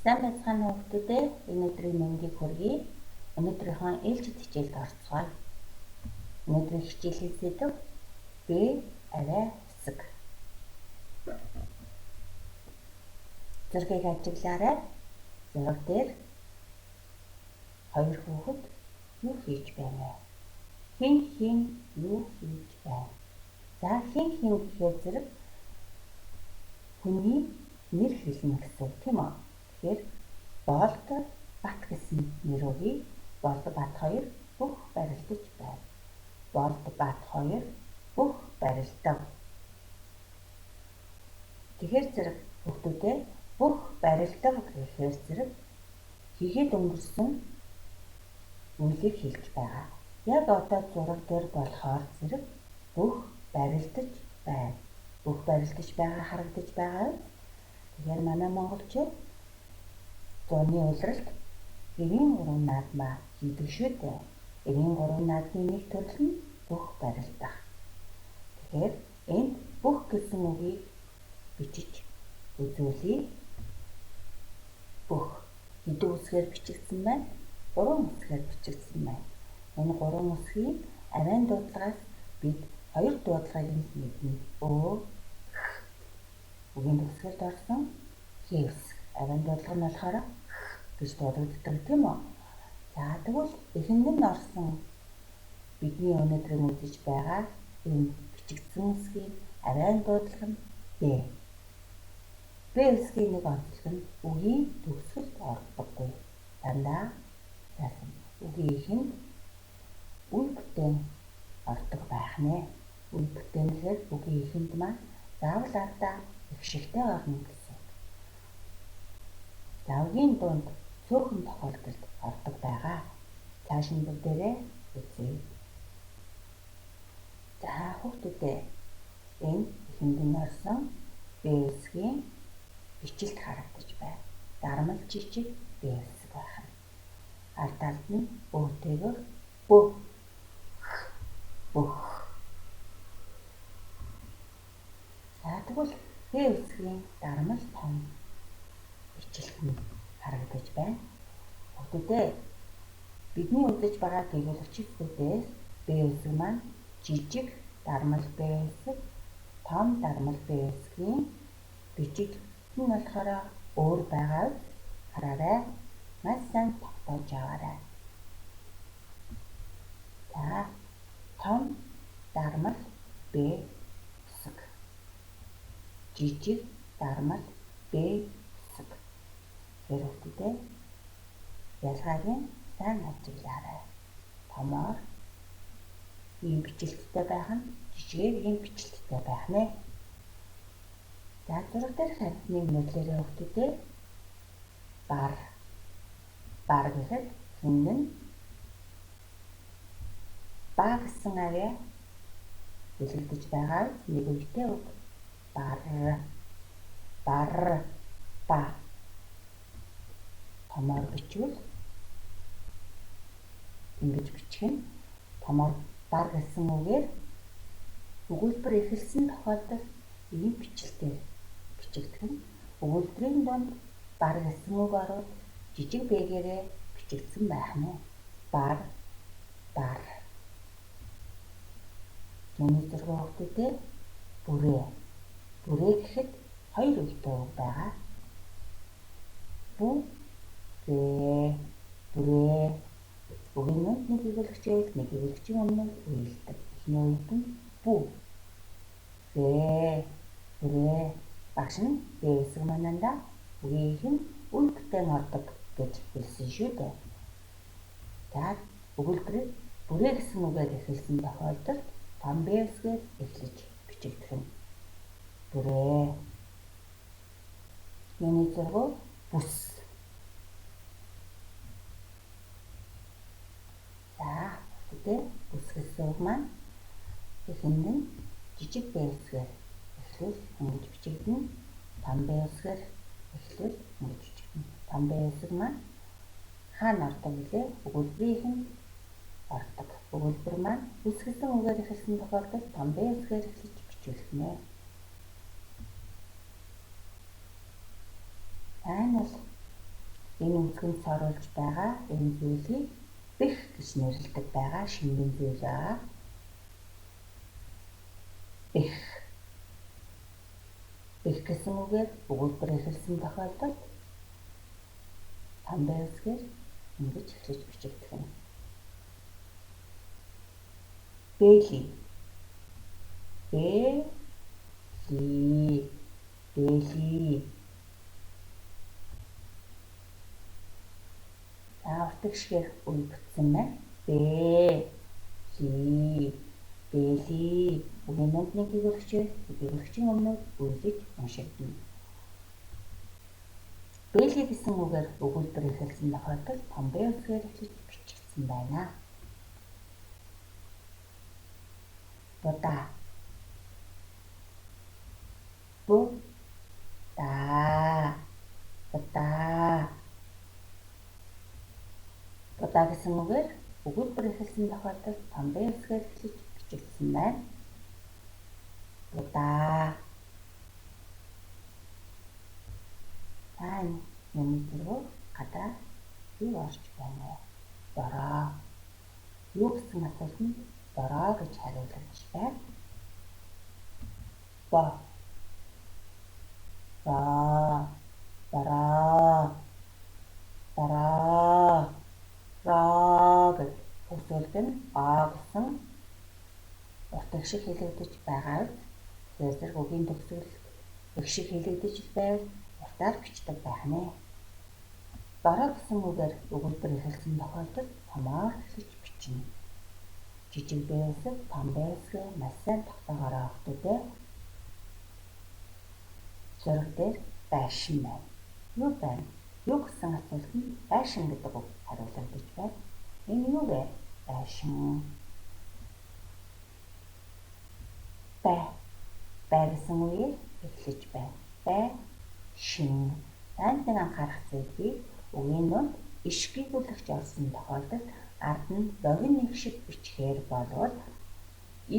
Сайн байцгаана уу хүүхдүүдээ. Өнөөдрийн мэндийг хүргэе. Өнөөдрийнхөө ээлжид хичээлд орцгоё. Өнөөдрийн хичээлийн сэдэв Б аваа хэсэг. Зургийг ажиглаарай. Зураг дээр хоёр хүүхэд юу хийж байна вэ? Хин юу хийж байна? За хин гэхээр зэрэг хүний нэр хэлнэ гэсэн үг тийм үү? Тэгэхээр Болд Бат гэсэн нэр өгье. Болд Бат хоёр бүх барилдаж байна. Болд Бат хоёр бүх барилдав. Тэгэхээр зэрэг хүүхдүүдээ бүх барилдав гэхээр зэрэг хийгээд өнгөрсөн үгийг хэлж байгаа. Яг одоо зураг дээр болохоор зэрэг бүх барилдаж байна. Бүх барилдаж байгаа харагдаж байгаа. Тэгэхээр манай монголчууд зуны улиралд 93 наадмаа хийдэг шүү дээ. 93 наадмын нэг төрөл нь бүх барилдах. Тэгэхээр энд бүх гэсэн үгийг бичиж үзүүлье. Бүх хэдэн үсгээр бичигдсэн байна? 3 үсгээр бичигдсэн байна. Энэ 3 үсгийн авайн дуудлагаас бид 2 дуудлагыг нь мэднэ. Өө, үгийн төгсгөлд орсон х үсэг. Авайн дуудлага нь болохоор гэж дуудагддаг тийм үү? За тэгвэл эхэнд нь орсон бидний өнөөдрийн үзэж байгаа энэ бичигдсэн үсгийн авайн дуудлага нь Б. Б үсгийн нэг онцлог нь үгийн төгсгөлд ордоггүй. Дандаа яасан үгийн эхэнд үе бүтээн ордог байх нэ. Үе бүтээн гэхээр үгийн эхэнд маань заавал ардаа ихшигтэй орно гэсэн. За үгийн дунд цөөхөн тохиолдолд ордог байгаа. Цааш нь бүгдээрээ үзье. За хүүхдүүдээ энэ эхэнд нь орсон Б үсгийн бичлэлд харагдаж байна. Дармал жижиг Б үсэг байна. Ард талд нь өөтэйгээр бүх. За тэгвэл Б үсгийн дармал том бичлэлт нь харагдаж байна. Хүүхдүүдээ бидний үзэж байгаа гээгүүйлэгчдээс Б үсэг маань жижиг дармал Б үсэг, том дармал Б үсгийн бичлэлт нь болохоор өөр байгаа. Хараарай. Маш сайн тогтоож аваарай. За том дармал Б үсэг. Жижиг дармал Б үсэг. Тэр хүүхдүүдээ ялгааг нь сайн ажиглаарай. Томоор ийм бичлэлттэй байх нь жижигээр ийм бичлэлттэй байх нэ. За зураг дээр харагдныг нөлөөлөө хүүхдүүдээ бар. Бар гэхэд хүнд нь ба гэсэн авьяа бүлэгдэж байгаа нэг үгтэй үг. Бар. Ба. Томоор бичвэл ингэж бичих нь томоор бар гэсэн үгээр өгүүлбэр эхэлсэн тохиолдолд ийм бичлэлээр бичигдэх нь өгүүлбэрийн донд бар гэсэн үг ороод жижиг бэгээрээ бичигдсэн байх нь. Бар. Миний зураг хүүхдүүдээ бүрээ. Бүрээ гэхэд хоёр үгтэй үг байгаа. Бүрээ. Үгийн нүд нэг гэгэлэгчээс нэг гэгэлэгчийн өмнө үйлддэг. Эхний үед нь бүү. Бүрээ. Багш нь Б үсэг мананда үгийн эхэнд үе бүтээн ордог гэж хэлсэн шүү дээ. За өгүүлбэрийг бүрээ гэсэн үгээр эхэлсэн тохиолдолд том Б үсгээр эхлэж бичигдэх нь. Бүрээ. Миний зураг бүс. За хүүхдүүдээ бүс гэсэн үг маань эхэнд нь жижиг Б үсгээр эхлүүл ингэж бичигдэнэ. Том Б үсгээр эхлүүл ингэж бичигдэнэ. Том Б үсэг маань хаана ордог гэлээ? Өгүүлбэрийн эхэнд ордог. Өгүүлбэр маань бүс гэсэн үгээр эхэлсэн тохиолдолд том Б үсгээр эхлэж бичүүлэх нэ. Энэ бол Энэ үнцгэнд сорулж байгаа энэ зүйлийг бэх гэж нэрлэдэг байгаа шингэн зүйл аа. Бэх. Бэх гэсэн үгээр өгүүлбэр эхэлсэн тохиолдолд тамбай үсгээр ингэж эхлэж бичигдэх юм. Бэли. Бэли. Бэли. Уртагшгээр үе бүтсэн байна. Бэли. Бэли. Үгийн дунд нэг дэглэгчийн өмнөд үйлж уншигдана. Бэли гэсэн үгээр өгүүлбэр эхэлсэн тохиолдолд тамбай үсгээр эхлэж бичигдсэн байна. Будаа. Будаа. Будаа. Будаа гэсэн үгээр өгүүлбэр эхэлсэн тохиолдолд тамбай үсгээр эхлэж бичигдсэн байна. Будаа. Тань миний зүрх гадаа юу орж байна вэ? Бороо. Юу гэсэн асуултанд бороо гэж хариулагдаж байна. Бороо. Бороо. Бороо. Рог төсөлд нь аа гэсэн уртаг шиг хэлэгдэж байгаа үз. Тэгэхээр үгийн төгсгөл их шиг хэлэгдэж байвал уртаар бичдэг байх нэ. Бороо гэсэн үгээр өгүүлбэр эхэлсэн тохиолдолд томоор эхлэж бичнэ. Жижиг байсад том байсгээ маш сайн тогтоогоорой охтуудээ. Зураг дээр байшин байна. Юу байна? Юу гэсэн асуултанд байшин гэдэг үг хариулагдаж байна. Энэ юу вэ? Байшин. Бай. Бай гэсэн үгээр эхлэж байна. Байшин. Танд анхаарах зүйлийг үгийн дунд иш гүйгүүлэгч орсон тохиолдолд ард нь богино их шиг бичгээр болвол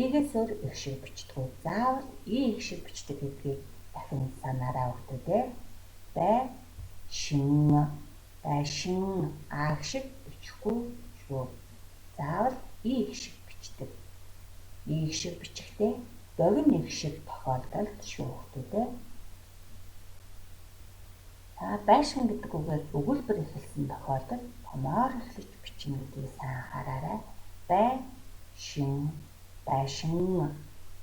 ийгээс өөр их шиг бичдэг. Заавал и их шиг бичдэг гэдгийг дахин санаарай охтуудээ. Байшин. Байшин аа шиг бичихгүй шүү. Заавал и их шиг бичдэг. И их шиг бичихтэй богино их шиг тохиолдолд шүү охтуудээ. Байшин гэдэг үгээр өгүүлбэр эхэлсэн тохиолдолд томоор эхлэж бичнэ гэдгийг сайн анхаараарай. Байшин. Байшин.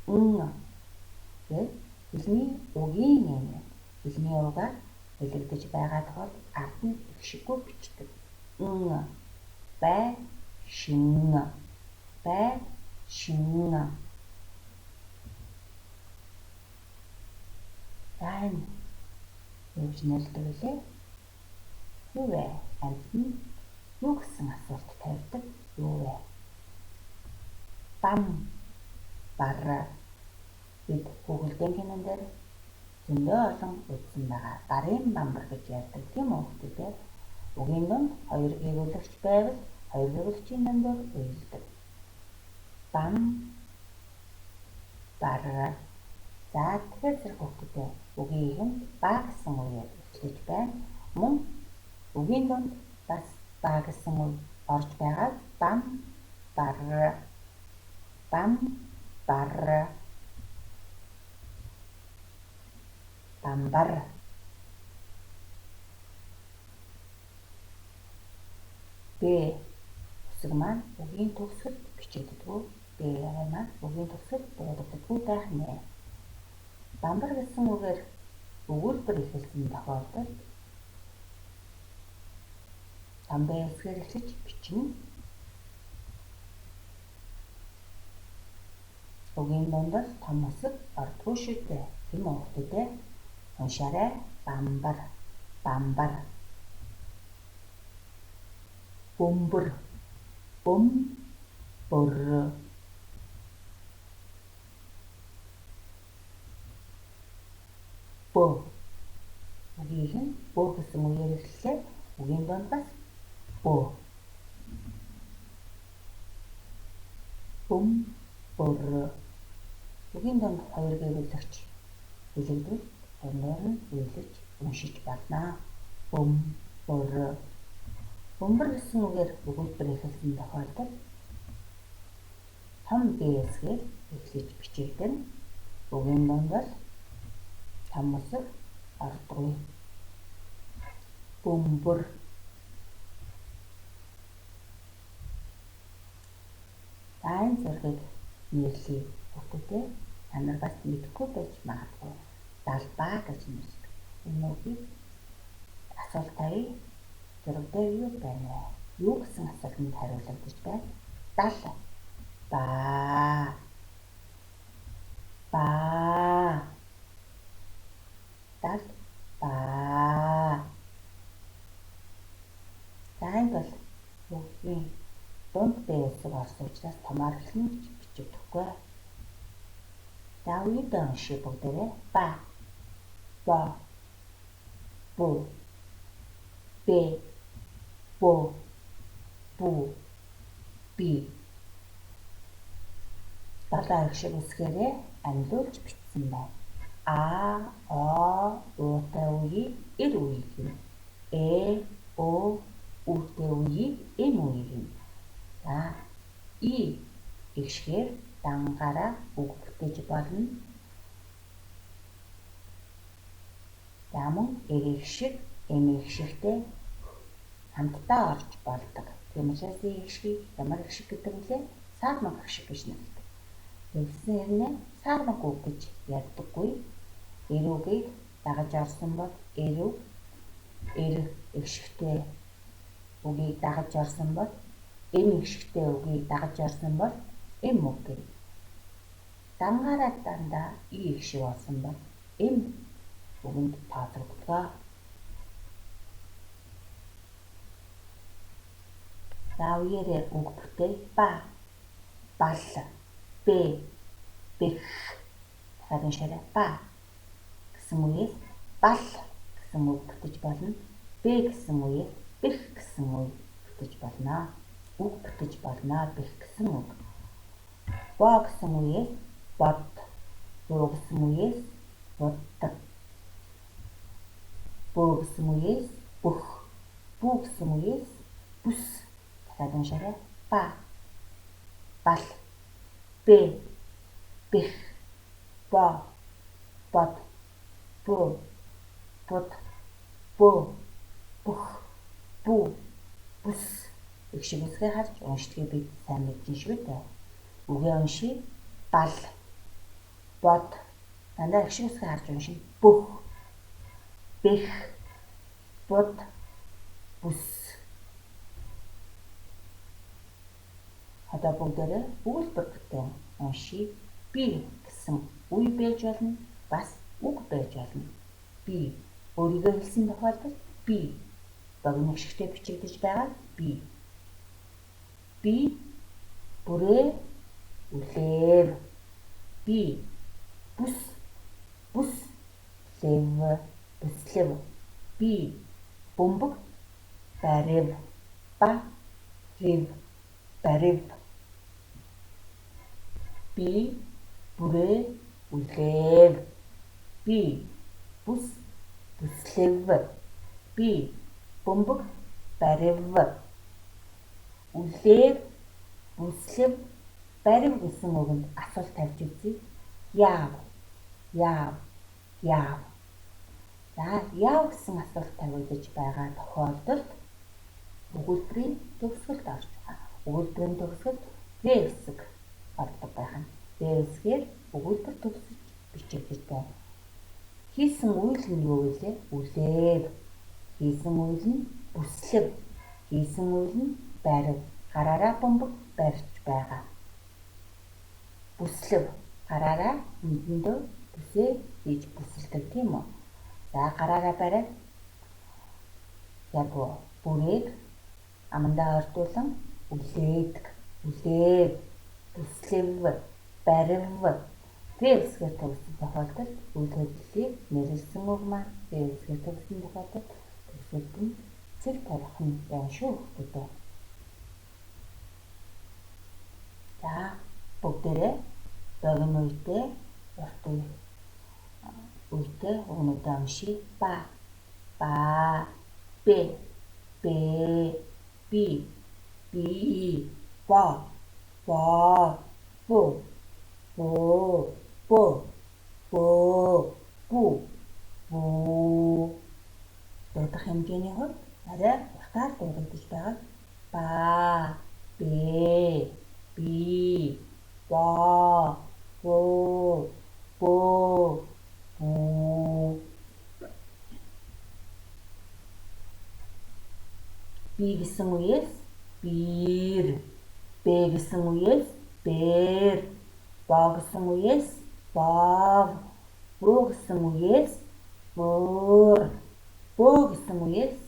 Гэвэл хэлний үгийн юм. Хэлний угаар хэлэгдэж байгаа тохиолдолд ард нь их шиггүй бичдэг. Байшин. Байшин. Тань юу гэж нэрлэдэг вэ? Юу вэ? Амьд нь юу гэсэн асуулт тавьдаг? Юу вэ? Бам. Бар. Бид Google-ийн кинон дээр зөндөө олон үзсэн байгаа. Барын бамбар гэж ярьдаг тийм үү хөлтөө. Үгийн дунд хоёр гэгүүлэгч байвал хоёр гэгүүлэгчийн дундор уйлдаг. Бам. Бар. За тэгэхээр зэрэг хөлтөө үгийн ихэнд ба гэсэн үгээр эхлэж байна. Мөн үгийн дунд бас ба гэсэн үг орж байгаа. Бам. Бар. Бам. Бар. Бамбар. Б үсэг маань үгийн төгсгөлд бичигддэг. Б маань үгийн төгсгөлд дуудагддаг байх нэ. Бамбар гэсэн үгээр өгүүлбэр эхэлсэн тохиолдолд тамбай үсгээр эхлэж бичнэ. Үгийн дундаас том үсэг ордгүй шүү дээ. Тийм үү? Уншаарай. Бамбар. Бамбар. Бөмбөр. Бөмбөр. Бөө. Үгийн бөө гэсэн үгээр эхлэлээ. Үгийн дунд бас бөө. Бөмбөр. Үгийн дунд хоёр гэгүүлэгч хэлэгдвэл дундаар нь үйлж уншиж байна. Бөм Буруу. Бөмбөр гэсэн үгээр өгүүлбэр эхэлсэн тохиолдолд том бээсгээр эхлэж бичигдэнэ. Үгийн донд бол том үсэг ордоггүй. Бөмбөр. За энэ зургийг нэрлэе хүүхдүүдээ. Та нар бас мэдэхгүй байж магадгүй. Далбаа гэж нэрлэдэг. Энэ үгийг асуулт тавья. Зураг дээр юу байна вэ? Юу гэсэн асуултанд хариулагдаж байна? Дал. Баа. Баа. Дал. Баа. За энд бол үгийн дунд бээ үсэг орсон учраас томоор эхлэн бичигдэхгүй. За үедээ уншия бүгдээрээ. Ба. Бо. Бу. Бэ. Бо. Бу. Би. Далаа их шиг үсгээрээ амьлуулж бичсэн байна. А, О, Утай үеийг эр үеийг юм. О, Үтэй үеийг эм үеийг юм. За И ихшгээр дангаараа үг бүтээж болно. За мөн эр их шиг, эм их шигтэй хамтдаа орж болдог. Тийм учраас И их шгийг ямар их шиг гэдэг вүлээ? Саармаг их шиг гэж нэрлэдэг. Тэгсэн хэрнээ саармаг үг гэж ярьдаггүй. Эр үгийг дагаж орсон бол эр үг, эр их шигтэй үгийг дагаж орсон бол эм их шигтэй үгийг дагаж орсон бол эм үг гэнэ. Дангаараа дандаа И их шиг болсон бол эм үгэнд тооцогддог. За үеэрээ үг бүтээй. Ба, бал, бэ, бэх. Дахиад уншаарай. Ба гэсэн үгээс бал гэсэн үг бүтэж болно. Бэ гэсэн үгээс бэх гэсэн үг бүтэж болно. Үг бүтэж болно. Бэх гэсэн үг. Бо гэсэн үгээс бод. Буу гэсэн үгээс буддаг. Бөө гэсэн үгээс бүх. Бүү гэсэн үгээс бүс. Дахиад уншаарай. Ба, бал, бэ, бэх, бо, бод, бөө, буд, бөө, бүх, бүү, бүс. Их шиг үсгээ харж уншдгийг бид сайн мэдэн шүү дээ. Үгээ уншия. Бал, бод. Дандаа их шиг үсгээ харж уншина. Бүх, бэх, буд, бүс. Одоо бүгдээрээ өгүүлбэр бүтээн уншия. Би гэсэн үе байж болно. Бас үг байж болно. Би өөрийгөө хэлсэн тохиолдолд би богино хшигтэй бичигдэж байгаа би. Би бүрээ үлээв. Би бүс бүслэв бүслэв. Би бөмбөг барив. Барив барив. Би бүрээ үлээв. Би бүс бүслэв. Би бөмбөг барив. Үлээв, бүслэв, барив гэсэн үгэнд асуулт тавьж үзье. Яав, яав, яав. За яав гэсэн асуулт тавигдаж байгаа тохиолдолд өгүүлбэрийн төгсгөлд орж байгаа. Өгүүлбэрийн төгсгөлд В үсэг ордог байх нь. В үсгээр өгүүлбэр төгсөж бичигдэж байна. Хийсэн үйл нь юу вэ? Үлээв. Хийсэн үйл нь бүслэв. Хийсэн үйл нь барив. Гараараа бөмбөг барьж байгаа. Бүслэв. Гараараа үндэндөө бүсээ хийж бүсэлдэг тийм үү? За гараараа барив. Яг бүрийг амандаа ордуулан үлээдэг. Үлээв. Бүслэв. Барив. В үсгээр төгссөн тохиолдолд үйл хөдлөлийг нэрлсэн үг маань В үсгээр төгссөн тохиолдолд төгсөлд нь цэг тавих нь байна шүү гэдэг. За бүгдээрээ богино үедээ урт үедээ өгнөдөө уншия. Ба, бэ, бэ, би, бо, бу, бөө, бүү. Дуудах хэмжээний хувьд арай уртаар дуудагдаж байгаа. Ба, бэ, би, бо, бөө, бүү. Би гэсэн үеэс бир, бэ гэсэн үеэс бээр, бо гэсэн үеэс бов, бөө гэсэн үеэс бөөр, бөө гэсэн үеэс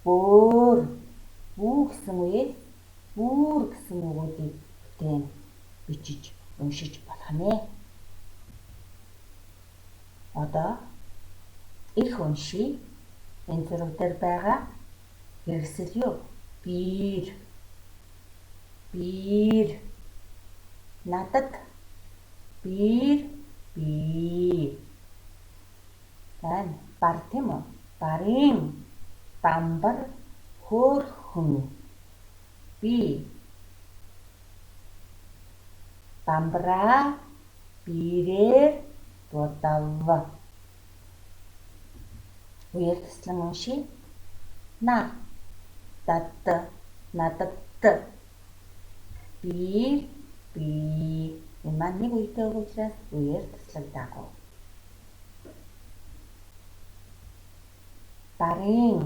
бөөр, бүү гэсэн үеэс бүүр гэсэн үгүүдийг бүтээн бичиж уншиж болох нэ. Одоо их уншия. Энэ зураг дээр байгаа хэрэгсэл юу? Бир, бир, надад, бир, би. Бар тийм үү? Барын, бамбар, хөөрхөн, би. Бамбраа, бирээр, будав. Үерхслэн уншия. Надад, бир, би. Энэ маань нэг үетэй үг учраас үеэр таслагдаагүй. Барын,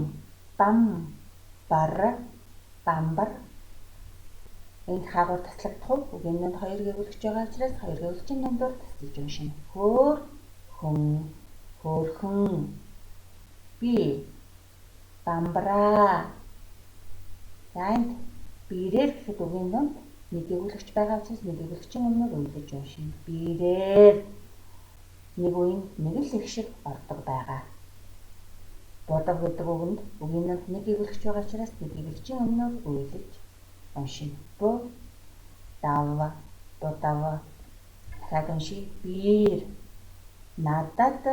бар, бамбар. Энэ хаагур таслагдах уу? Үгийн дунд 2 гэвлэгч байгаа учраас 2 гэвлэгчийн дундуур таслаж уншина. Хөөрхөн, би, бамбраа. За энд бирээр гэхэд үгийн дунд нэг гэвлэгч байгаа учраас нэг гэвлэгчийн өмнөр үйлдэж уншина. Бирээр нэг үеийн нэг л их шиг ордог байгаа. Будав гэдэг үгэнд үгийн дунд нэг гэвлэгч байгаа учраас нэг гэвлэгчийн өмнөр үйлдэж уншина. Будав. Дахиад уншия. Бир, надад,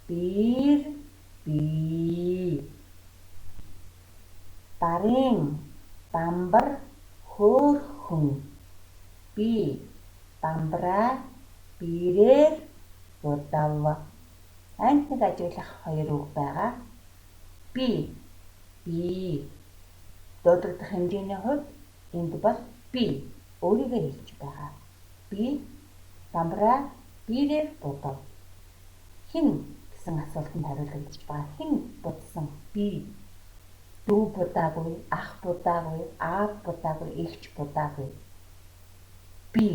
бир, би. Барын, бамбар, хөөрхөн, би, бамбраа, бирээр, будав. Энд нэг ажиглах 2 үг байгаа. Би. Дуудагдах хэмжээний хувьд энд бол би өөрийгөө хэлж байгаа. Би, бамбраа, бирээр, будав. Хэн гэсэн асуултанд хариулагдаж байгаа. Хэн будсан? Би. Дүү будаагүй, ах будаагүй, аав будаагүй, эгч будаагүй. Би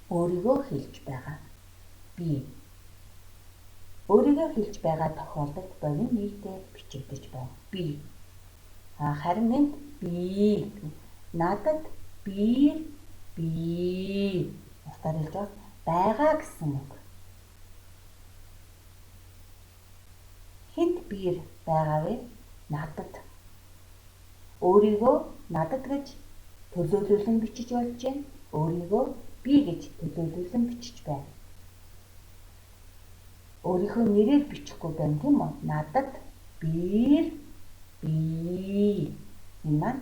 өөрийгөө хэлж байгаа. Би өөрийгөө хэлж байгаа тохиолдолд богино нийтээр бичигдэж байна. Би. Харин энд би, надад, бир, би. Устаар хэлж байгаа гэсэн үг. Хэнд бир байгаа вэ? Надад. Өөрийгөө надад гэж төлөөлүүлэн бичиж болж байна. Өөрийгөө би гэж төлөөлүүлэн бичиж байна. Өөрийнхөө нэрээр бичихгүй байна тийм үү? Надад, бир, би. Энэ маань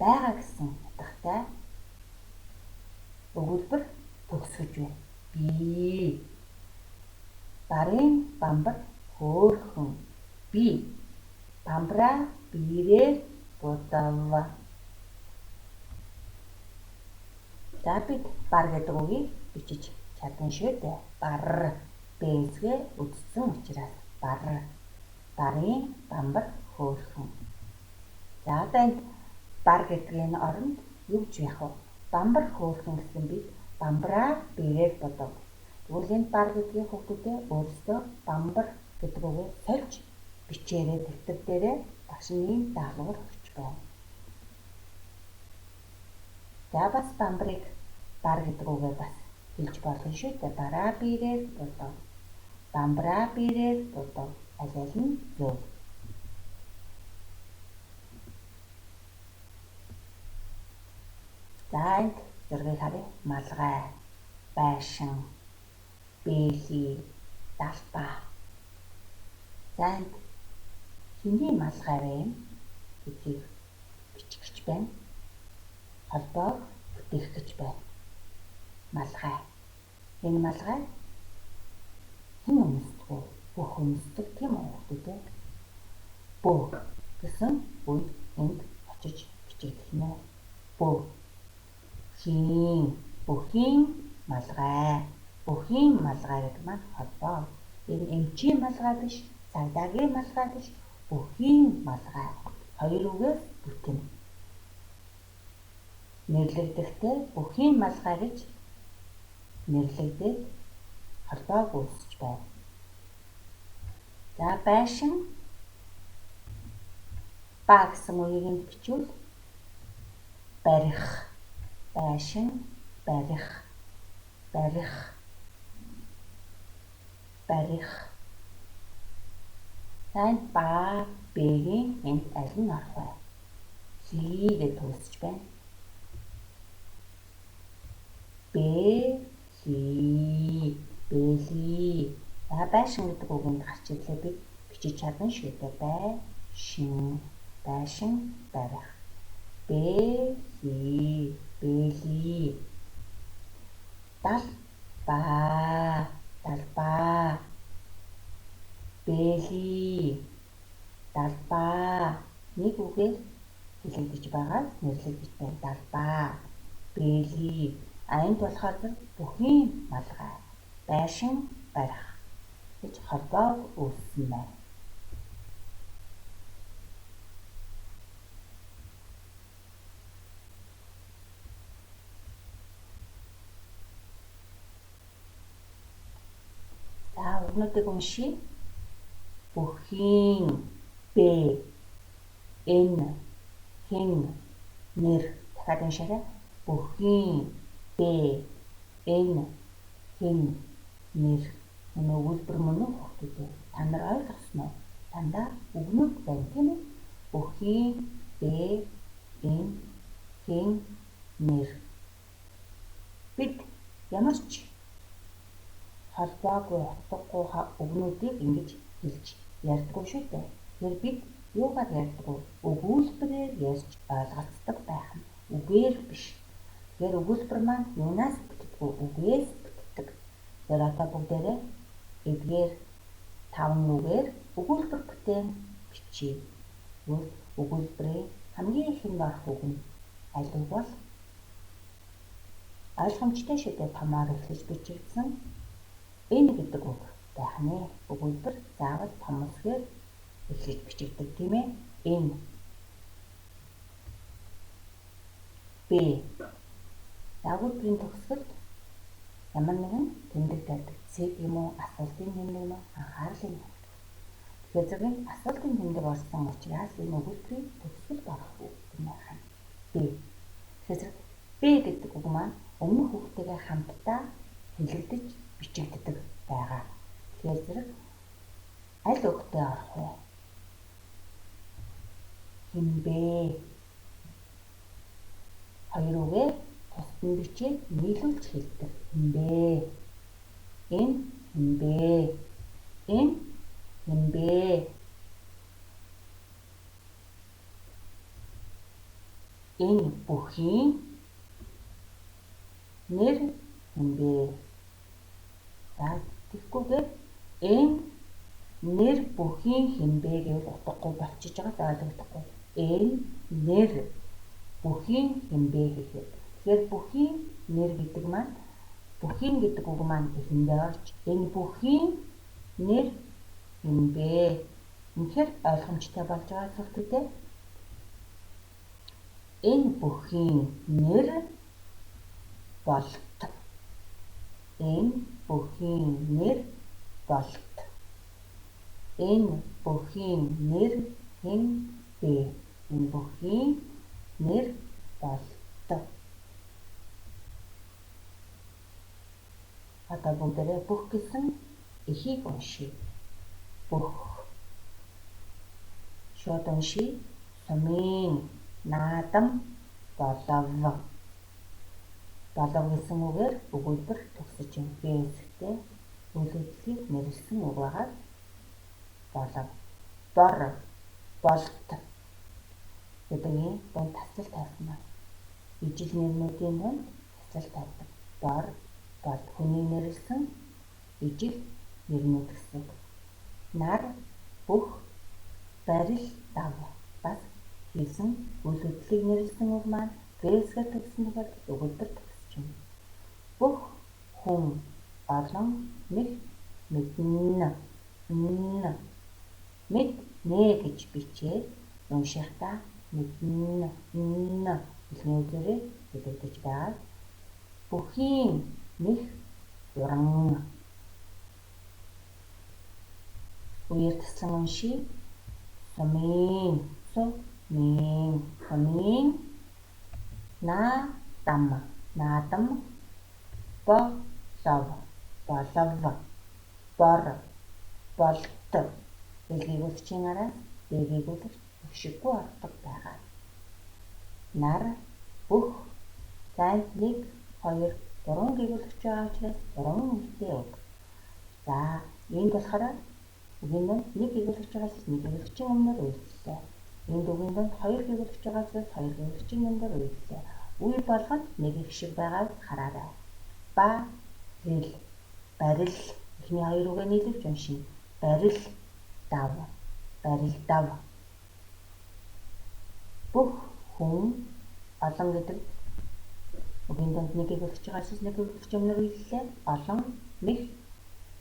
байгаа гэсэн утгатай өгүүлбэр төгсгөж байна. Би. Барын, бамбар, хөөрхөн, би. Бамбраа, бирээр, будав. За бид бар гэдэг үгийг бичиж чадсан шүү дээ. Бар бэзгээ үздсэн учраас бар. Барын, бамбар, хөөрхөн. За одоо энд бар гэдгийн оронд юу гэж яах вэ? Бамбар, хөөрхөн гэсэн бид бамбраа, бирээр, будав. Тэгвэл энд бар гэдгийн хүүхдүүдээ өөрсдөө бамбар гэдэг үгийг сольж бичээрээ дэвтэр дээрээ багшны даалгавар өгч байна. За бас бамбарыг бар гэдэг үгээр бас хэлж болно шүү дээ. Бараа, бирээр, будав. Бамбраа, бирээр, будав. Аль аль нь зөв. За энд зургийг харъя. Малгай, байшин, бэлий, далбаа. За энд хэний малгай вэ? гэдгийг бичих гэж байна. Холбоог бүтээх гэж байна. Малгай. Энэ малгай хэн өмсдөг вэ? Бүх өмсдөг тийм үү хүүхдүүд? Бөө гэсэн үг энд очиж бичигдэх нэ. Бөө. Бүхийн малгай. Бүхийн малгай гэдэг маань холбоо. Энэ эмчийн малгай биш, цагдаагийн малгай биш, бүхийн малгай. Хоёр үгээс бүтэн. Нэрлэгдэхдээ бүхийн малгай гэж нэрлэгдээд холбоог үүсэж байна. За байшин ба гэсэн үгийг энд бичвэл барих. Байшин, барих, барих, барих. Танд ба бэгийн энд аль нь орох вэ? Хий гэж төгсөж байна. Бэли. За байшин гэдэг үг энд гарч ирлээ. Бид бичиж чадна шүү дээ. Байшин, байшин, барих. Бэли. Далбаа. Бэли, далбаа. Нэг үгээр хэлэгдэж байгаа нэрлэгдэж байна. Далбаа, бэли. Энд болохоор бүхийн малгай, байшин, барих гэж холбоог үүссэн байна. За үгнүүдийг уншийе. Бүхийн, бэ, энэ, хэн, нэр. Дахиад уншаарай. Бүхийн, бэ, энэ, хэн, нэр. Энэ өгүүлбэр мөн үү хүүхдүүд? Та нар ойлгосноо? Дандаа үгнүүд байна тийм үү? Бүхийн, бэ, энэ, хэн, нэр. Бид ямар ч холбоогүй утгагүй үгнүүдийг ингэж хэлж ярьдаггүй шүү дээ. Тэгэхээр бид юугаар ярьдаггүй? Өгүүлбэрээр ярьж ойлголцдог байх нь. Үгээр биш. Тэгэхээр өгүүлбэр маань юунаас бүтдэггүй? Үгээс бүтдэг. Тэгэхээр одоо бүгдээрээ эдгээр 5 үгээр өгүүлбэр бүтээн бичье. Өгүүлбэрийн хамгийн ихэнд орох үг нь аль үг бол? Ойлгомжтой шүү дээ. Томоор эхлэж бичигдсэн энэ гэдэг үг байх нэ. Өгүүлбэр заавал том үсгээр эхлэж бичигддэг тийм ээ. Энэ. Б. Өгүүлбэрийн төгсгөлд ямар нэгэн тэмдэг тавьдаг. Цэг юм уу? Асуултын тэмдэг юм уу? Анхаарлын тэмдэг. Тэгэхээр зөвхөн асуултын тэмдэг орсон учраас энэ өгүүлбэрийн төгсгөлд орох үг юм байна. Б. Тэгэхээр Б гэдэг үг маань өмнөх үгтэйгээ хамтдаа хэлэгдэж бичигддэг байгаа. Тэгэхээр зэрэг аль үгтэй орох вэ? Хинбэ. Хоёр үгээр тусдан бичээд нийлүүлж хэлдэг. Хинбэ. Энэ хинбэ. Энэ хинбэ. Энэ бүхийн нэр хинбэ. За тэгхгүйгээр энэ нэр бүхийн хинбэ гэж утгагүй болчихж байгаа ойлгохдохгүй. Энэ нэр бүхийн хинбэ гэхэд. Тэгэхээр бүхийн нэр гэдэг маань бүхийн гэдэг үг маань эхэндээ орж энэ бүхийн нэр хинбэ. Үнэхээр ойлгомжтой болж байгаа зүйлтэй. Энэ бүхийн нэр болт. Энэ бүхийн нэр болт. Энэ бүхийн нэр хинбэ. Энэ бүхийн нэр болт. Одоо бүгдээрээ бүх гэсэн эхийг уншийе. Бүх. Шууд уншийе. Сумын, наадам, болов. Болов гэсэн үгээр өгүүлбэр төгсөж юм. Б хэсэгтээ үйл хөдлөлийг нэрлсэн үг байгаа. Болов. Бор, болт. Өдгийн дунд таслал тавьсан байна. Ижил нэрнүүдийн дунд таслал тавьдаг. Бор бол хүний нэрлсэн ижил нэрнүүд гэсэн. Нар, бүх, барил, дав бас хийсэн үйл хөдлөлийг нэрлсэн үг маань грээсгээр төгссөн тохиолдолд өгүүлбэр төгсөж байна. Бүх, хүн, олон, нэг, мэднэ, мэд нэ гэж бичээд уншихдаа мэднэ, хэлний үзүүрээр хэлэгдэж байгаа. Бүхийн нэх уран. Үеэр таслан уншия. Сумын наадам болов бор болт хэлгийгүүлэгчийн араас дээгийгүүлэгч өгшиггүй ордог байгаа. Нар бүх зайд 1, 2, 3 гээгүүлэгч байгаа учраас 3 нэртэй үг. За энд болохоор үгийн дунд 1 гээгүүлэгч байгаа учраас 1 гээгүүлэгчийн өмнөр үйлслээ. Энд үгийн дунд 2 гээгүүлэгч байгаа учраас 2 гээгүүлэгчийн өмнөр үйлслээ. Үе болгоод нэг их шиг байгааг хараарай. Барил, эхний 2 үгээ нийлүүлж уншия. Барил дав. Бүх, хүн, олон гэдэг үгийн дунд 1 гээгүүлэгч байгаа учраас 1 гээгүүлэгчийн өмнөр үйлслээ. Олон, мэх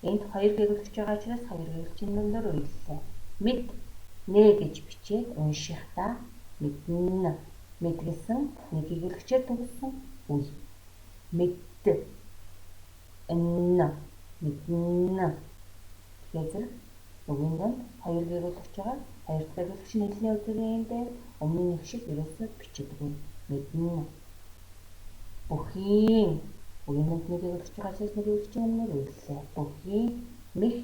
энд 2 гээгүүлэгч байгаа учраас 2 гээгүүлэгчийн өмнөр үйлслээ. Мэд нэ гэж бичээд уншихдаа мэднэ. Мэд гэсэн 1 гээгүүлэгчээр төгссөн үе. Мэднэ. Тэгэхээр зэрэг үгийн дунд 2 гээгүүлэгч байгаа. 2 дахь гээгүүлэгч нь хэлний үзүүрийн дээр өмнө нь их шиг ерөөсөө бичдэггүй. Мэднэ. Бүхийн үгийн дунд 1 гээгүүлэгч байгаа учраас 1 гээгүүлэгчийн өмнөр үйлслээ. Бүхийн мэх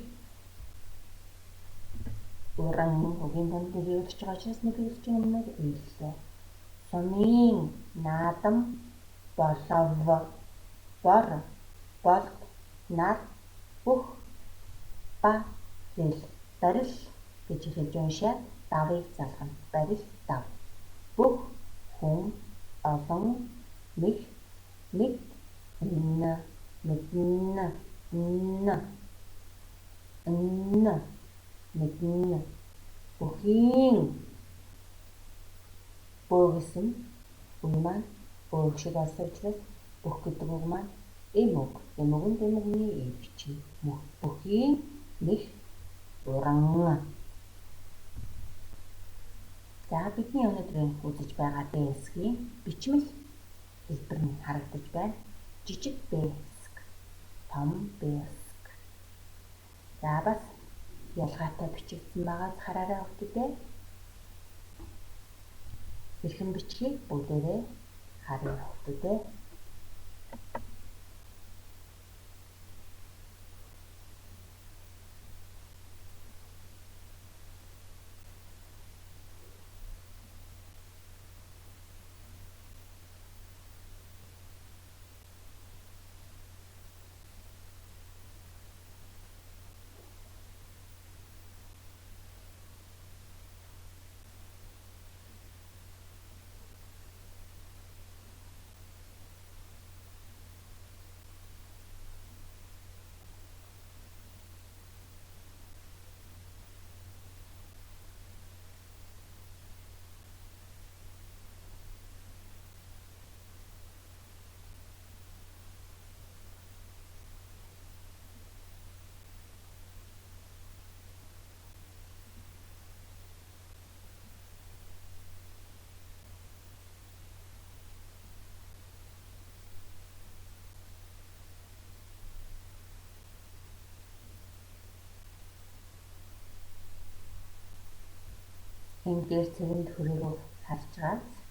уран үгийн дунд 1 гээгүүлэгч байгаа учраас 1 гээгүүлэгчийн өмнөр үйлслээ. Сумын наадам болов бор болт нар бүх барил гэж хэлж уншаад давыг залгана. Барил дав. Бүх, хүн, олон, нэг, мэднэ. Бүхийн бөө гэсэн үг маань бөөх шиг болсон учраас бүх гэдэг үг маань эм үг нь эм үгний ий бичнэ. Бүхийн нэх уран. За бидний өнөөдрийн үзэж байгаа дэсгийн бичмэл хэлбэр нь харагдаж байна. Жижиг бэсг, том бэсг. За бас ялгаатай бичигдсэн байгааг хараарай хүүхдүүдээ. Хэрхэн бичгийг бүгдээрээ харъя хүүхдүүдээ. Энд дээр цэгэнд хүрээгүй харж байгаа.